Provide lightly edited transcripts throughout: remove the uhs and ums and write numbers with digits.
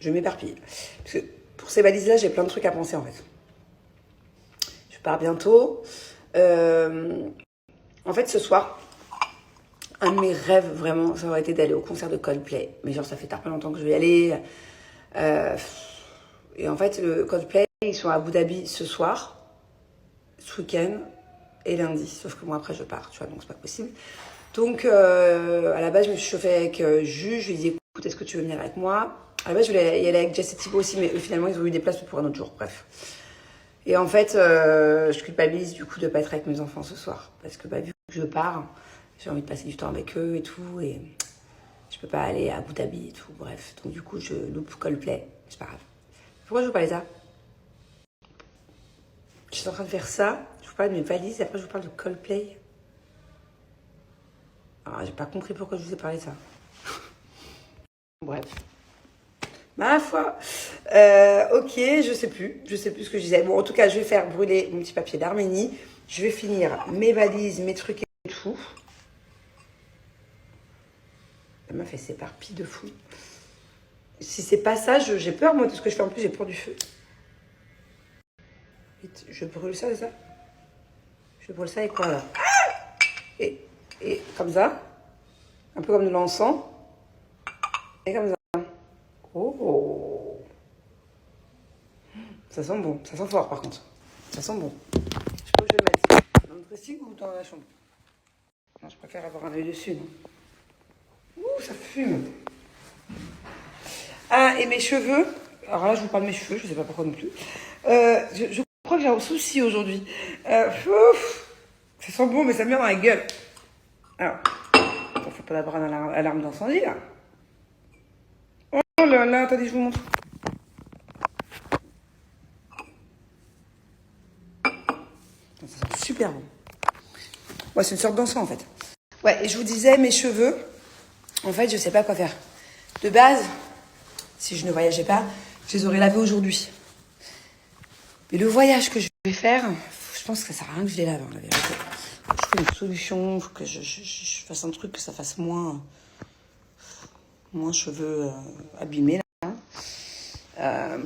Je m'éparpille. Parce que pour ces valises-là, j'ai plein de trucs à penser en fait. Je pars bientôt. En fait, ce soir, un de mes rêves vraiment, ça aurait été d'aller au concert de Coldplay. Mais genre, ça fait tellement longtemps que je vais y aller. Et en fait, le Coldplay, ils sont à Abu Dhabi ce soir, ce week-end et lundi. Sauf que moi, après, je pars, tu vois, donc c'est pas possible. Donc, à la base, je me suis chauffée avec Jules. Je lui ai dit, écoute, est-ce que tu veux venir avec moi? À la base, je voulais y aller avec Jess et Thibaut aussi, mais eux, finalement, ils ont eu des places pour un autre jour. Bref. Et en fait, je culpabilise du coup de pas être avec mes enfants ce soir. Parce que vu que je pars, j'ai envie de passer du temps avec eux et tout. Et je peux pas aller à Abu Dhabi et tout. Bref. Donc, du coup, je loupe Coldplay. C'est pas grave. Pourquoi je vous parlais de ça? Je suis en train de faire ça. Je vous parle de mes valises et après, je vous parle de Coldplay. Alors, j'ai pas compris pourquoi je vous ai parlé de ça. Bref. Ma foi. Ok, je sais plus. Je sais plus ce que je disais. Bon, en tout cas, je vais faire brûler mon petit papier d'Arménie. Je vais finir mes valises, mes trucs et tout. La meuf, elle s'éparpille de fou. Si c'est pas ça, j'ai peur, moi, de ce que je fais. En plus, j'ai peur du feu. Vite, je brûle ça, c'est ça? Je brûle ça et quoi, là? Et comme ça. Un peu comme de l'encens. Et comme ça. Oh! Ça sent bon. Ça sent fort, par contre. Ça sent bon. Je sais pas où je vais le mettre. Dans le dressing ou dans la chambre? Non, je préfère avoir un œil dessus, non? Ouh, ça fume. Ah, et mes cheveux. Alors là, je vous parle de mes cheveux, je sais pas pourquoi non plus. Je crois que j'ai un souci aujourd'hui. Ça sent bon, mais ça me vient dans la gueule. Alors, faut pas d'avoir une alarme d'incendie, là. Oh là là, attendez, je vous montre. Ça sent super bon. Ouais, c'est une sorte d'encens, en fait. Ouais, et je vous disais, mes cheveux, en fait, je sais pas quoi faire. De base, si je ne voyageais pas, je les aurais lavés aujourd'hui. Mais le voyage que je vais faire, je pense que ça sert à rien que je les lave, hein, la vérité. Je fais une solution, faut que je fasse un truc que ça fasse moins cheveux abîmés, là.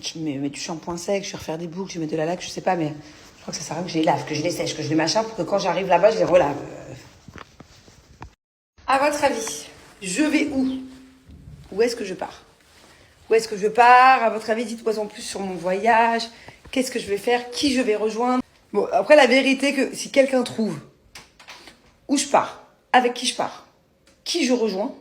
Je mets du shampoing sec, je vais refaire des boucles, je vais mettre de la laque, je sais pas, mais je crois que ça sert à rien que je les lave, que je les sèche, que je les machin, pour que quand j'arrive là-bas, je les relave. À votre avis, je vais où? Où est-ce que je pars? Où est-ce que je pars? À votre avis, dites-moi en plus sur mon voyage. Qu'est-ce que je vais faire? Qui je vais rejoindre? Bon, après, la vérité, que si quelqu'un trouve où je pars, avec qui je pars, qui je rejoins,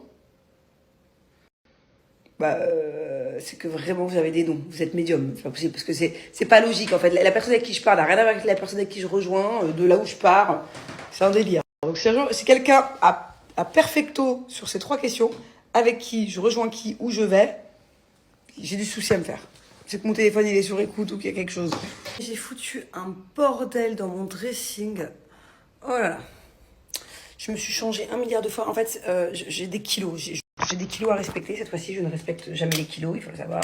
c'est que vraiment vous avez des dons. Vous êtes médium. C'est pas possible parce que c'est pas logique en fait. La personne avec qui je pars n'a rien à voir avec la personne avec qui je rejoins, de là où je pars. C'est un délire. Donc si quelqu'un a perfecto sur ces 3 questions, avec qui je rejoins qui, où je vais, j'ai du souci à me faire. C'est que mon téléphone il est sur écoute ou qu'il y a quelque chose. J'ai foutu un bordel dans mon dressing. Oh là là. Je me suis changée 1 milliard de fois. En fait, j'ai des kilos. J'ai des kilos à respecter. Cette fois-ci, je ne respecte jamais les kilos, il faut le savoir.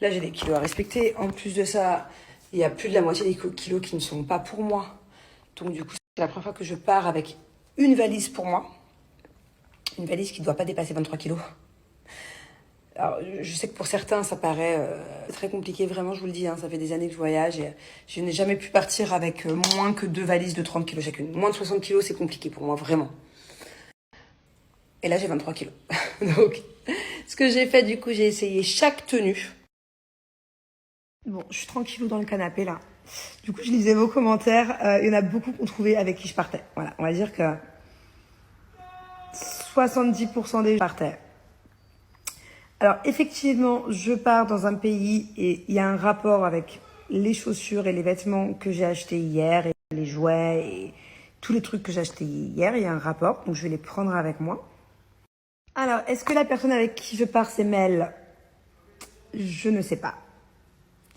Là, j'ai des kilos à respecter. En plus de ça, il y a plus de la moitié des kilos qui ne sont pas pour moi. Donc, du coup, c'est la première fois que je pars avec une valise pour moi. Une valise qui ne doit pas dépasser 23 kilos. Alors, je sais que pour certains, ça paraît très compliqué. Vraiment, je vous le dis, hein, ça fait des années que je voyage et je n'ai jamais pu partir avec moins que 2 valises de 30 kilos chacune. Moins de 60 kilos, c'est compliqué pour moi, vraiment. Et là, j'ai 23 kilos. Donc, ce que j'ai fait, du coup, j'ai essayé chaque tenue. Bon, je suis tranquillou dans le canapé, là. Du coup, je lisais vos commentaires. Il y en a beaucoup qui ont trouvé avec qui je partais. Voilà, on va dire que 70% des gens partaient. Alors, effectivement, je pars dans un pays et il y a un rapport avec les chaussures et les vêtements que j'ai achetés hier et les jouets et tous les trucs que j'ai achetés hier. Il y a un rapport, donc je vais les prendre avec moi. Alors, est-ce que la personne avec qui je pars, c'est Mel? Je ne sais pas.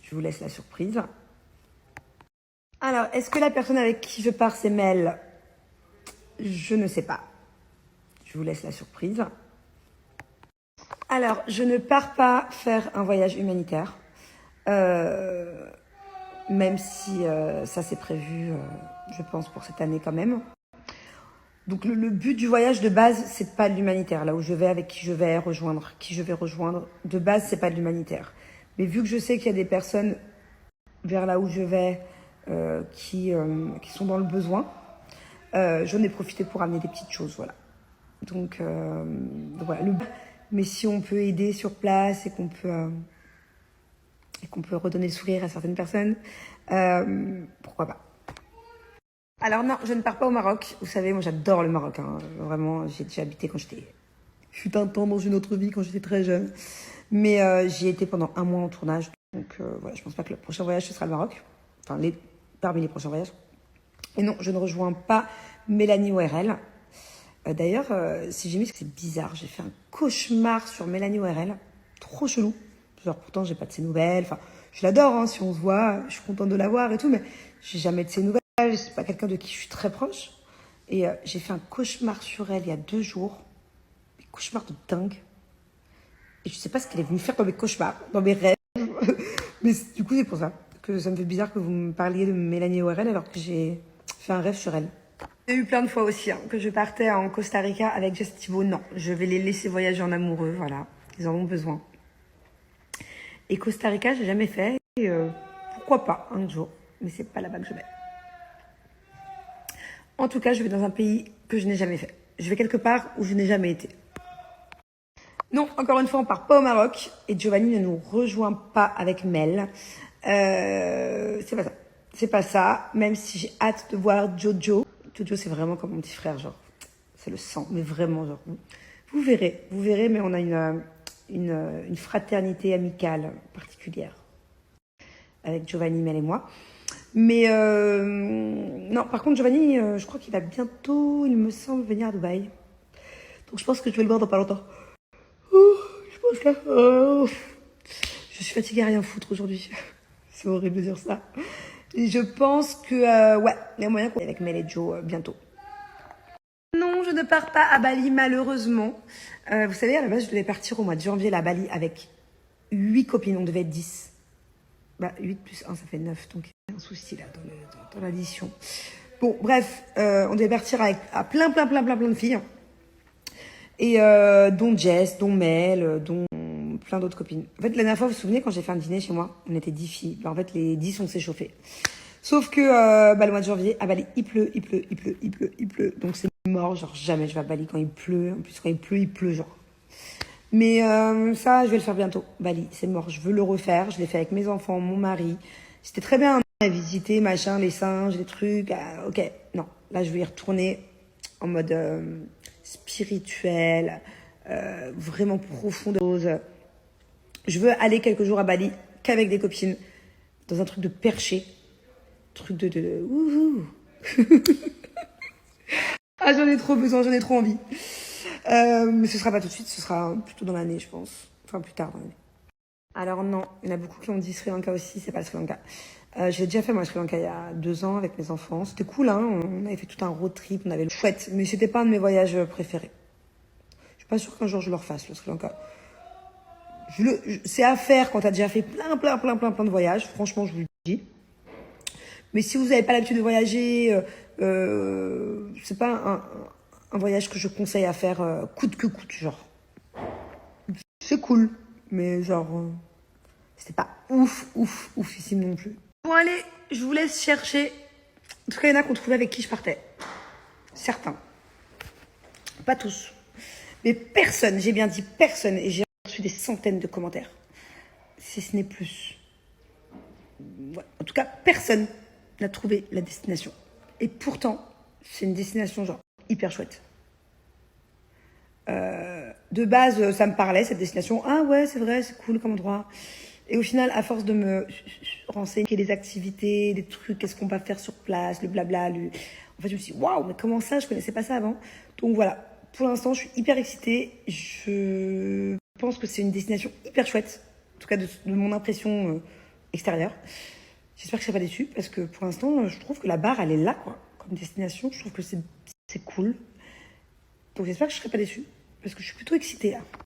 Je vous laisse la surprise. Alors, est-ce que la personne avec qui je pars, c'est Mel? Je ne sais pas. Je vous laisse la surprise. Alors, je ne pars pas faire un voyage humanitaire. Même si ça c'est prévu, je pense, pour cette année quand même. Donc le but du voyage de base, c'est pas de l'humanitaire. Là où je vais, avec qui je vais rejoindre, qui je vais rejoindre, de base, c'est pas de l'humanitaire. Mais vu que je sais qu'il y a des personnes vers là où je vais qui sont dans le besoin, j'en ai profité pour amener des petites choses, voilà. Donc voilà. Mais si on peut aider sur place et qu'on peut redonner le sourire à certaines personnes, pourquoi pas. Alors non, je ne pars pas au Maroc. Vous savez, moi j'adore le Maroc. Hein. Vraiment, j'ai déjà habité quand j'étais... fut un temps dans une autre vie quand j'étais très jeune. Mais j'y ai été pendant un mois en tournage. Donc voilà, je pense pas que le prochain voyage, ce sera le Maroc. Enfin, parmi les prochains voyages. Et non, je ne rejoins pas Mélanie ORL. D'ailleurs, si j'ai mis, c'est bizarre. J'ai fait un cauchemar sur Mélanie ORL. Trop chelou. Genre, pourtant, j'ai pas de ses nouvelles. Enfin, je l'adore, hein, si on se voit. Je suis contente de la voir et tout. Mais j'ai jamais de ses nouvelles. C'est pas quelqu'un de qui je suis très proche. Et j'ai fait un cauchemar sur elle il y a 2 jours. Un cauchemar de dingue. Et je sais pas ce qu'elle est venue faire dans mes cauchemars, dans mes rêves. Mais du coup, c'est pour ça que ça me fait bizarre que vous me parliez de Mélanie ORL alors que j'ai fait un rêve sur elle. J'ai eu plein de fois aussi que je partais en Costa Rica avec Just Thibault. Non, je vais les laisser voyager en amoureux, voilà. Ils en ont besoin. Et Costa Rica, j'ai jamais fait. Et, pourquoi pas un jour. Mais c'est pas là-bas que je vais. En tout cas, je vais dans un pays que je n'ai jamais fait. Je vais quelque part où je n'ai jamais été. Non, encore une fois, on part pas au Maroc. Et Giovanni ne nous rejoint pas avec Mel. C'est pas ça. C'est pas ça. Même si j'ai hâte de voir Jojo. Jojo, c'est vraiment comme mon petit frère, genre. C'est le sang, mais vraiment, genre. Vous verrez, mais on a une fraternité amicale particulière. Avec Giovanni, Mel et moi. Mais non, par contre, Giovanni, je crois qu'il va bientôt, il me semble, venir à Dubaï. Donc je pense que je vais le voir dans pas longtemps. Je pense que... je suis fatiguée à rien foutre aujourd'hui. C'est horrible de dire ça. Et je pense que, ouais, il y a moyen qu'on aille avec Mel et Joe bientôt. Non, je ne pars pas à Bali, malheureusement. Vous savez, à la base, je devais partir au mois de janvier à Bali avec 8 copines. On devait être 10. Bah, 8 plus 1, ça fait 9. Donc, il y a un souci là dans l'addition. Bon, bref, on devait partir avec à plein de filles. Et dont Jess, dont Mel, dont plein d'autres copines. En fait, la dernière fois, vous vous souvenez, quand j'ai fait un dîner chez moi, on était 10 filles. En fait, les 10, on s'est chauffé. Sauf que le mois de janvier, à Bali, il pleut. Donc c'est mort, genre jamais je vais à Bali quand il pleut. En plus, quand il pleut, genre. Mais ça, je vais le faire bientôt. Bali, c'est mort, je veux le refaire. Je l'ai fait avec mes enfants, mon mari. C'était très bien à visiter, machin, les singes, les trucs. Ok, non. Là, je vais y retourner en mode spirituel, vraiment profonde. Je veux aller quelques jours à Bali qu'avec des copines, dans un truc de perché. Truc de wouhou. Ah, j'en ai trop besoin, j'en ai trop envie. Mais ce sera pas tout de suite, ce sera plutôt dans l'année, je pense. Enfin, plus tard dans l'année. Alors non, il y en a beaucoup qui ont dit Sri Lanka aussi, c'est pas le Sri Lanka. J'ai déjà fait moi Sri Lanka il y a 2 ans avec mes enfants. C'était cool, hein. On avait fait tout un road trip, on avait le chouette, mais c'était pas un de mes voyages préférés. Je suis pas sûre qu'un jour je le refasse, le Sri Lanka. C'est à faire quand t'as déjà fait plein de voyages. Franchement, je vous le dis. Mais si vous n'avez pas l'habitude de voyager, c'est pas un voyage que je conseille à faire coûte que coûte, genre. C'est cool, mais genre, c'était pas oufissime non plus. Bon allez, je vous laisse chercher. En tout cas, il y en a qu'on trouvait avec qui je partais. Certains. Pas tous. Mais personne, j'ai bien dit personne, et j'ai reçu des centaines de commentaires. Si ce n'est plus. Ouais. En tout cas, personne n'a trouvé la destination. Et pourtant, c'est une destination genre hyper chouette. De base, ça me parlait, cette destination. Ah ouais, c'est vrai, c'est cool comme endroit. Et au final, à force de me renseigner des activités, des trucs, qu'est-ce qu'on va faire sur place, le blabla, en fait, je me suis dit, waouh, mais comment ça, je connaissais pas ça avant. Donc voilà, pour l'instant, je suis hyper excitée. Je pense que c'est une destination hyper chouette. En tout cas, de mon impression extérieure. J'espère que je serai pas déçue parce que pour l'instant, je trouve que la barre, elle est là, quoi. Comme destination, je trouve que c'est cool. Donc j'espère que je serai pas déçue parce que je suis plutôt excitée là.